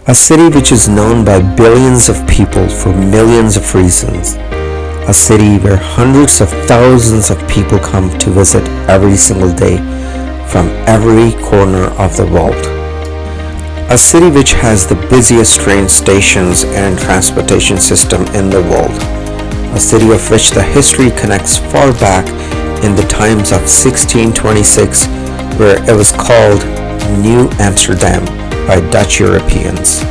A city which is known by billions of people for millions of reasons. A city where hundreds of thousands of people come to visit every single day from every corner of the world. A city which has the busiest train stations and transportation system in the world. A city of which the history connects far back in the times of 1626, where it was called New Amsterdam by Dutch Europeans.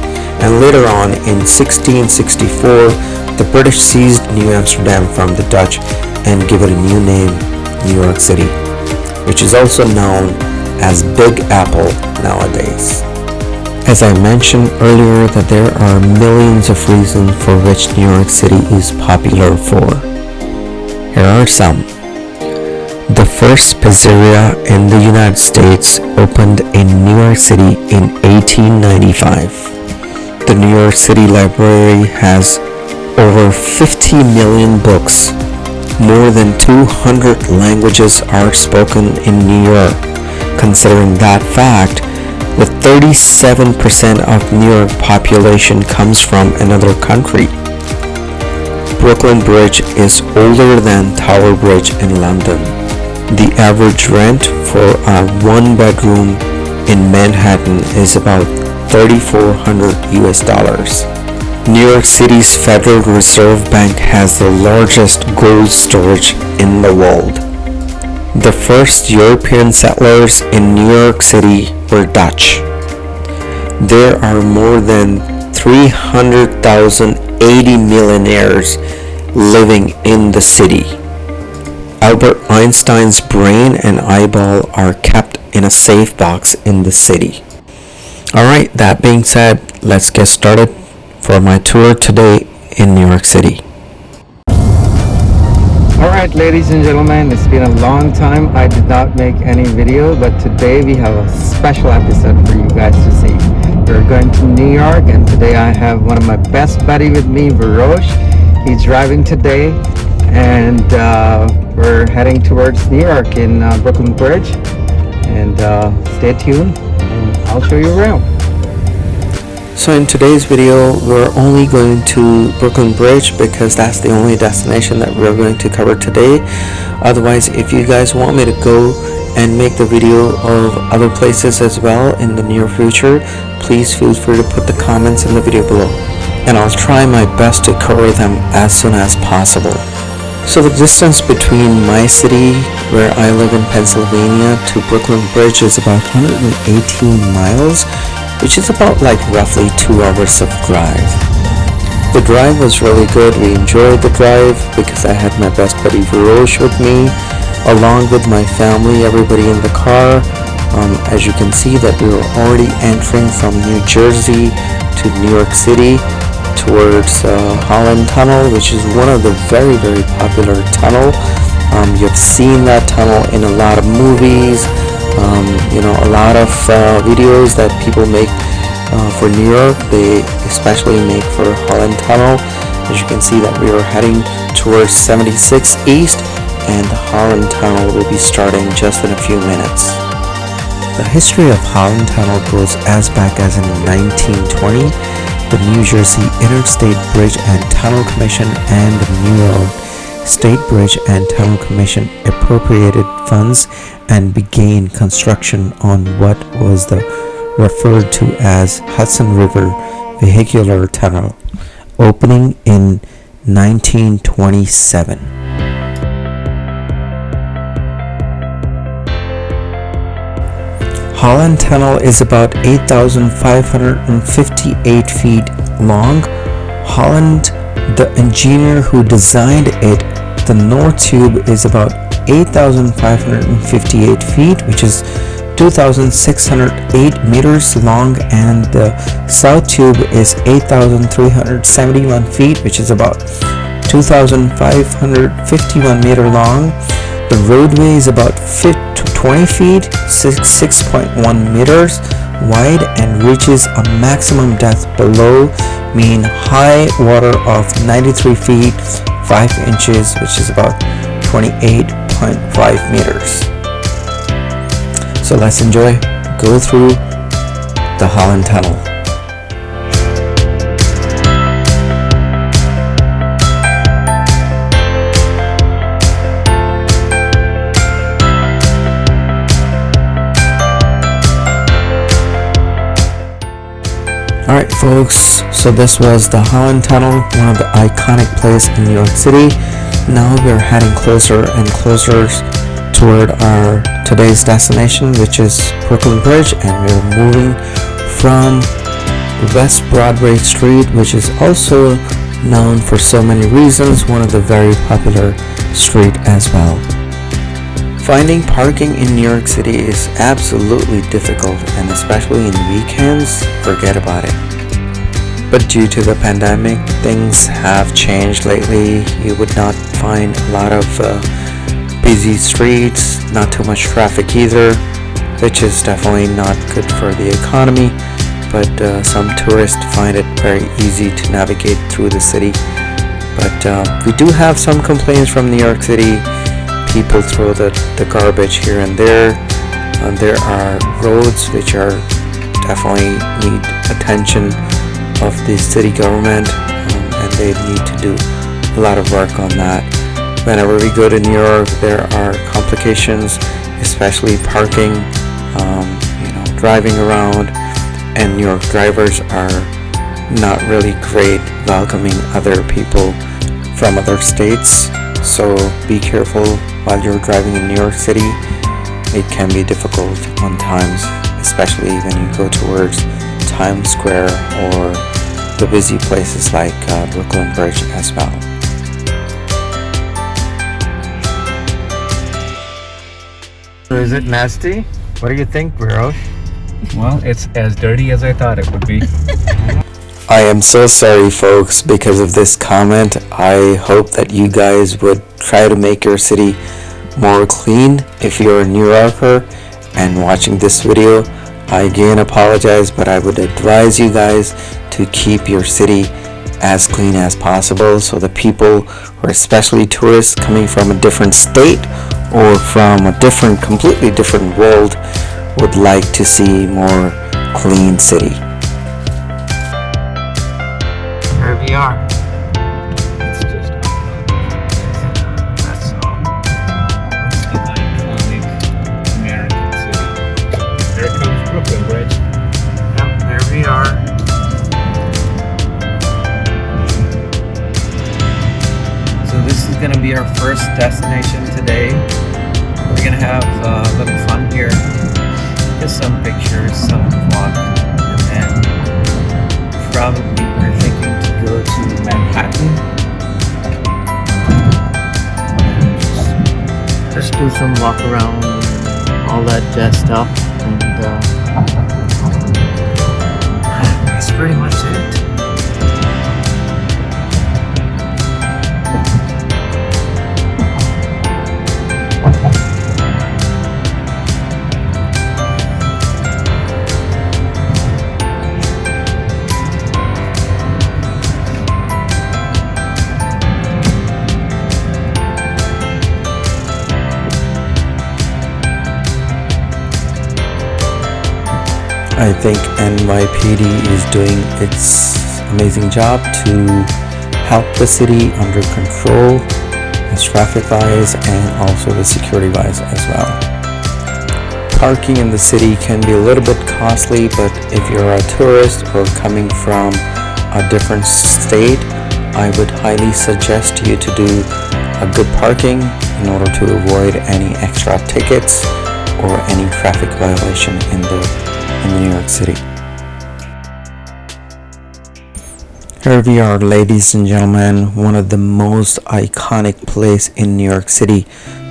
And later on in 1664, the British seized New Amsterdam from the Dutch and gave it a new name, New York City, which is also known as Big Apple nowadays. As I mentioned earlier that there are millions of reasons for which New York City is popular for. Here are some. The first pizzeria in the United States opened in New York City in 1895. The New York City Library has over 50 million books. More than 200 languages are spoken in New York. Considering that fact, the 37% of New York population comes from another country. Brooklyn Bridge is older than Tower Bridge in London. The average rent for a one-bedroom in Manhattan is about $3,400 US. New York City's Federal Reserve Bank has the largest gold storage in the world. The first European settlers in New York City were Dutch. There are more than 300,000 80 millionaires living in the city. Albert Einstein's brain and eyeball are kept in a safe box in the city. Alright, that being said, let's get started for my tour today in New York City. Alright, ladies and gentlemen, it's been a long time. I did not make any video, but today we have a special episode for you guys to see. We're going to New York, and today I have one of my best buddy with me, Varosh. He's driving today, and we're heading towards New York in Brooklyn Bridge. And stay tuned, and I'll show you around. So in today's video, we're only going to Brooklyn Bridge because that's the only destination that we're going to cover today. Otherwise, if you guys want me to go and make the video of other places as well in the near future, please feel free to put the comments in the video below, and I'll try my best to cover them as soon as possible. So the distance between my city, where I live in Pennsylvania, to Brooklyn Bridge is about 118 miles, which is about like roughly 2 hours of drive. The drive was really good. We enjoyed the drive because I had my best buddy Varosh with me, along with my family, everybody in the car. As you can see that we were already entering from New Jersey to New York City towards Holland Tunnel, which is one of the very, very popular tunnel. You've seen that tunnel in a lot of movies, a lot of videos that people make for New York. They especially make for Holland Tunnel. As you can see that we are heading towards 76 East, and the Holland Tunnel will be starting just in a few minutes. The history of Holland Tunnel goes as back as in 1920. The New Jersey Interstate Bridge and Tunnel Commission and the New York State Bridge and Tunnel Commission appropriated funds and began construction on what was referred to as Hudson River Vehicular Tunnel, opening in 1927. Holland Tunnel is about 8,558 feet long. Holland, the engineer who designed it, the North Tube is about 8,558 feet, which is 2,608 meters long, and the South Tube is 8,371 feet, which is about 2,551 meter long. The roadway is about 20 feet, 6.1 meters wide, and reaches a maximum depth below mean high water of 93 feet 5 inches, which is about 28.5 meters. So let's go through the Holland Tunnel. Alright folks, so this was the Holland Tunnel, one of the iconic places in New York City. Now we're heading closer and closer toward our today's destination, which is Brooklyn Bridge, and we're moving from West Broadway Street, which is also known for so many reasons, one of the very popular street as well. Finding parking in New York City is absolutely difficult, and especially in weekends, forget about it. But due to the pandemic, things have changed lately. You would not find a lot of busy streets, not too much traffic either, which is definitely not good for the economy. But some tourists find it very easy to navigate through the city. But we do have some complaints from New York City. People throw the garbage here and there. There are roads which are definitely need attention of the city government, and they need to do a lot of work on that. Whenever we go to New York, there are complications, especially parking, driving around, and New York drivers are not really great welcoming other people from other states. So be careful while you're driving in New York City. It can be difficult on times, especially when you go towards Times Square or the busy places like Brooklyn Bridge as well. So is it nasty? What do you think, Virosh? Well, it's as dirty as I thought it would be. I am so sorry folks because of this comment. I hope that you guys would try to make your city more clean. If you're a New Yorker and watching this video, I again apologize, but I would advise you guys to keep your city as clean as possible, so the people, or especially tourists coming from a different state or from a completely different world, would like to see more clean city. Here we are. It's just that's all. An iconic American city. There comes Brooklyn Bridge. Yep, there we are. So this is going to be our first destination today. We're going to have a little fun here. Just some pictures, some vlog, and then probably we're thinking to go to Manhattan. Just do some walk around, all that jazz stuff, and that's pretty much it. I think NYPD is doing its amazing job to help the city under control as traffic wise and also the security wise as well. Parking in the city can be a little bit costly, but if you're a tourist or coming from a different state, I would highly suggest you to do a good parking in order to avoid any extra tickets or any traffic violation in New York City. Here we are, ladies and gentlemen, one of the most iconic place in New York City,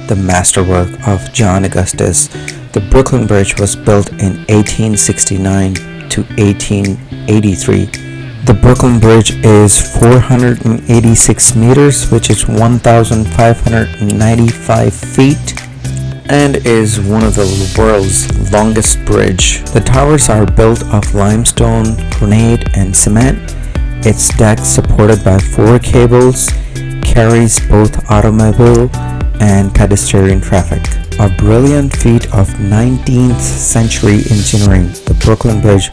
the masterwork of John Augustus. The Brooklyn Bridge was built in 1869 to 1883. The Brooklyn Bridge is 486 meters, which is 1,595 feet, and is one of the world's longest bridge. The towers are built of limestone, granite, and cement. Its deck, supported by 4 cables, carries both automobile and pedestrian traffic. A brilliant feat of 19th century engineering, the Brooklyn Bridge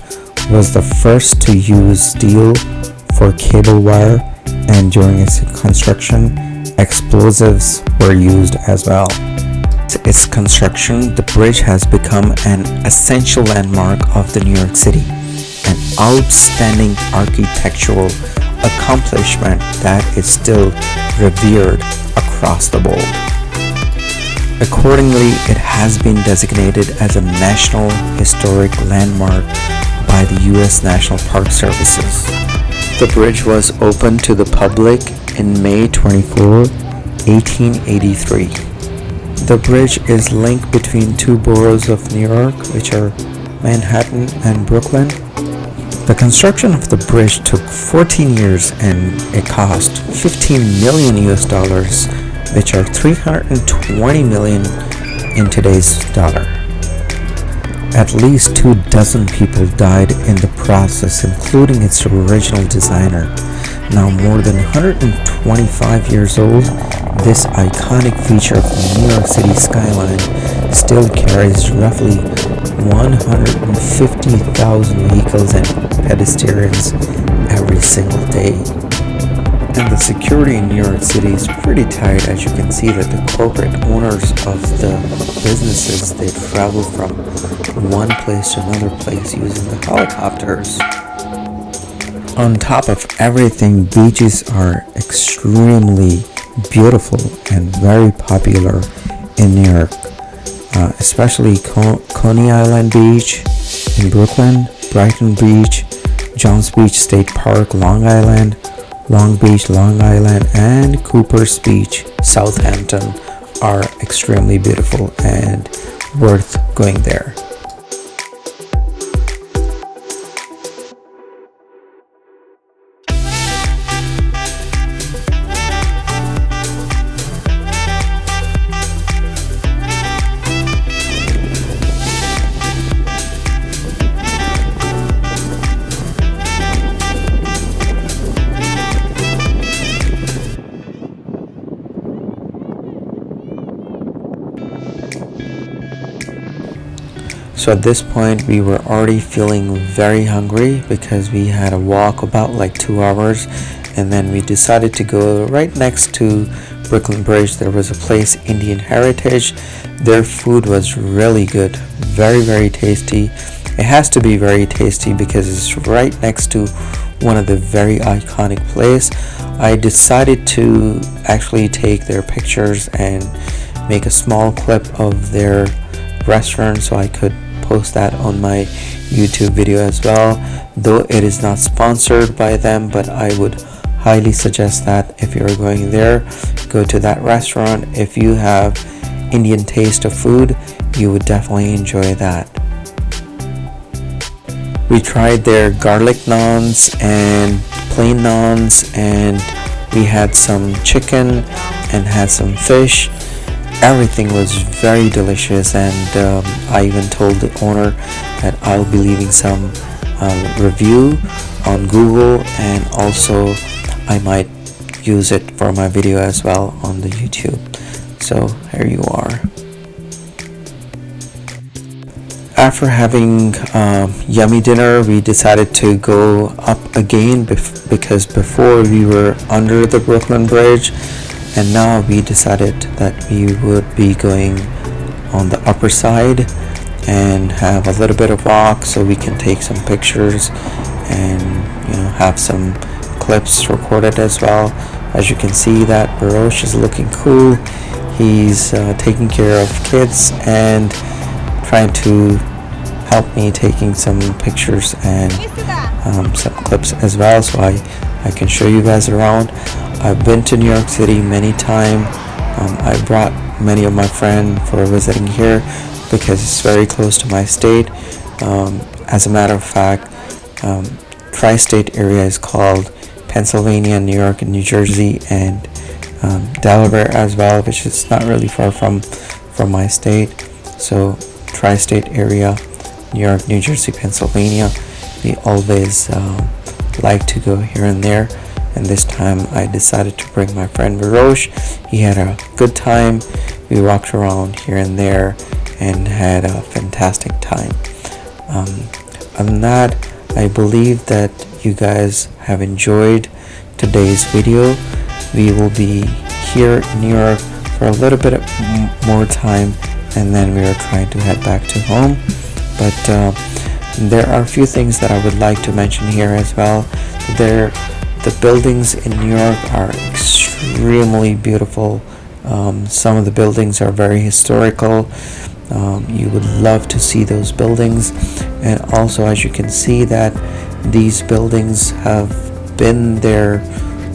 was the first to use steel for cable wire, and during its construction, explosives were used as well. Since its construction, the bridge has become an essential landmark of the New York City. an outstanding architectural accomplishment that is still revered across the world. Accordingly, it has been designated as a National Historic Landmark by the U.S. National Park Services. The bridge was opened to the public in May 24, 1883. The bridge is linked between two boroughs of New York, which are Manhattan and Brooklyn. The construction of the bridge took 14 years and it cost 15 million US dollars, which are 320 million in today's dollar. At least 24 people died in the process, including its original designer. Now more than 125 years old, this iconic feature of the New York City skyline still carries roughly 150,000 vehicles and pedestrians every single day. And the security in New York City is pretty tight, as you can see that the corporate owners of the businesses, they travel from one place to another place using the helicopters. On top of everything, beaches are extremely beautiful and very popular in New York, especially Coney Island Beach in Brooklyn, Brighton Beach, Johns Beach State Park, Long Island, Long Beach, Long Island, and Cooper's Beach, Southampton are extremely beautiful and worth going there. So at this point we were already feeling very hungry because we had a walk about like 2 hours, and then we decided to go right next to Brooklyn Bridge. There was a place, Indian Heritage. Their food was really good, very tasty. It has to be very tasty because it's right next to one of the very iconic place. I decided to actually take their pictures and make a small clip of their restaurant so I could post that on my YouTube video as well, though it is not sponsored by them, but I would highly suggest that if you're going there, go to that restaurant. If you have Indian taste of food, you would definitely enjoy that. We tried their garlic naans and plain naans, and we had some chicken and had some fish. Everything was very delicious, and I even told the owner that I'll be leaving some review on Google, and also I might use it for my video as well on the YouTube. So here you are. After having yummy dinner, we decided to go up again because before we were under the Brooklyn Bridge, and now we decided that we would be going on the upper side and have a little bit of walk so we can take some pictures and have some clips recorded as well. As you can see that Barosh is looking cool. He's taking care of kids and trying to help me taking some pictures and some clips as well, so I can show you guys around. I've been to New York City many times. I brought many of my friends for visiting here because it's very close to my state. As a matter of fact, tri-state area is called Pennsylvania, New York, and New Jersey, and Delaware as well, which is not really far from my state. So tri-state area, New York, New Jersey, Pennsylvania, we always like to go here and there. And this time I decided to bring my friend Barosh. He had a good time. We walked around here and there and had a fantastic time. Other than that, I believe that you guys have enjoyed today's video. We will be here in New York for a little bit more time, and then we are trying to head back to home. But There are a few things that I would like to mention here as well. The buildings in New York are extremely beautiful. Some of the buildings are very historical. You would love to see those buildings, and also, as you can see, that these buildings have been there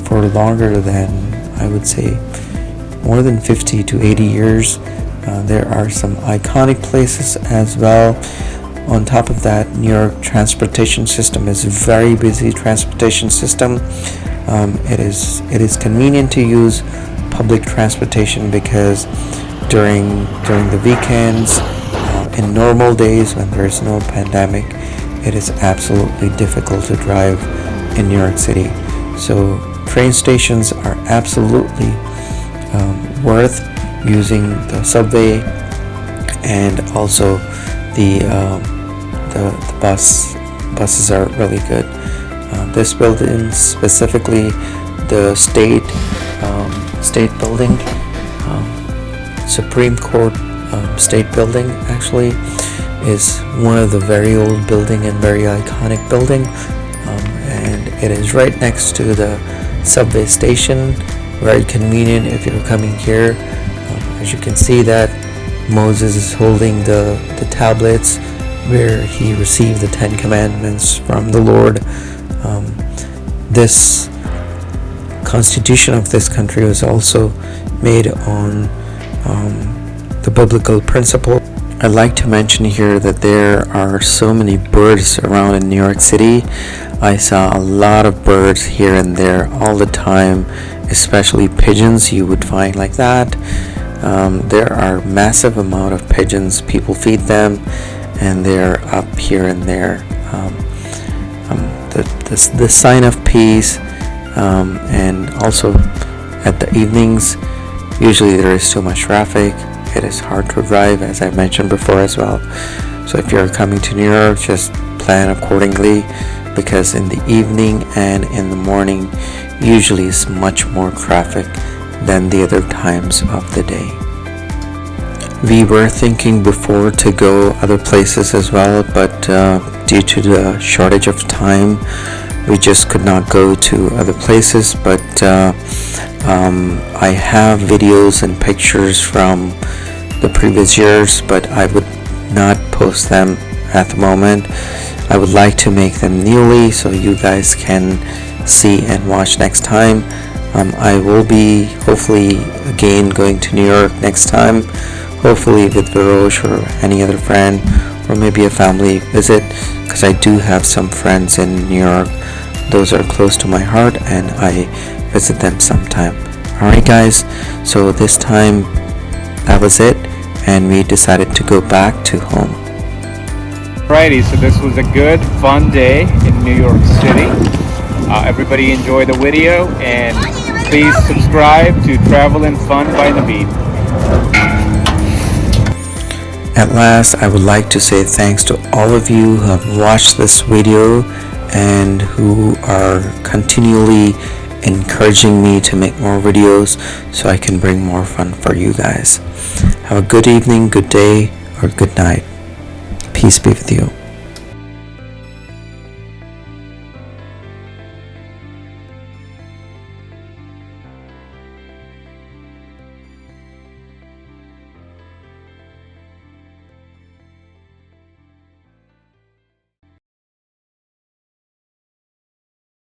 for longer than, I would say, more than 50 to 80 years. There are some iconic places as well. On top of that, New York transportation system is a very busy transportation system. It is convenient to use public transportation because during the weekends, in normal days when there is no pandemic, it is absolutely difficult to drive in New York City. So train stations are absolutely worth using the subway, and also the buses are really good. This building, specifically the state building, Supreme Court state building, actually is one of the very old building and very iconic building, and it is right next to the subway station. Very convenient if you're coming here. As you can see that Moses is holding the tablets where he received the 10 commandments from the Lord. This constitution of this country was also made on the biblical principle. I'd like to mention here that there are so many birds around in New York City. I saw a lot of birds here and there all the time, especially pigeons you would find like that. There are massive amount of pigeons. People feed them, and they're up here and there. The sign of peace, and also at the evenings, usually there is too much traffic. It is hard to drive, as I mentioned before as well. So if you're coming to New York, just plan accordingly, because in the evening and in the morning usually is much more traffic than the other times of the day. We were thinking before to go other places as well, but due to the shortage of time, we just could not go to other places. But I have videos and pictures from the previous years, but I would not post them at the moment. I would like to make them newly so you guys can see and watch next time. I will be hopefully again going to New York next time, hopefully with Varosh or any other friend, or maybe a family visit, because I do have some friends in New York. Those are close to my heart, and I visit them sometime. Alright guys, so this time that was it, and we decided to go back to home. Alrighty, so this was a good, fun day in New York City. Everybody enjoy the video, and please subscribe to Travel and Fun by Naveed. At last, I would like to say thanks to all of you who have watched this video and who are continually encouraging me to make more videos so I can bring more fun for you guys. Have a good evening, good day, or good night. Peace be with you.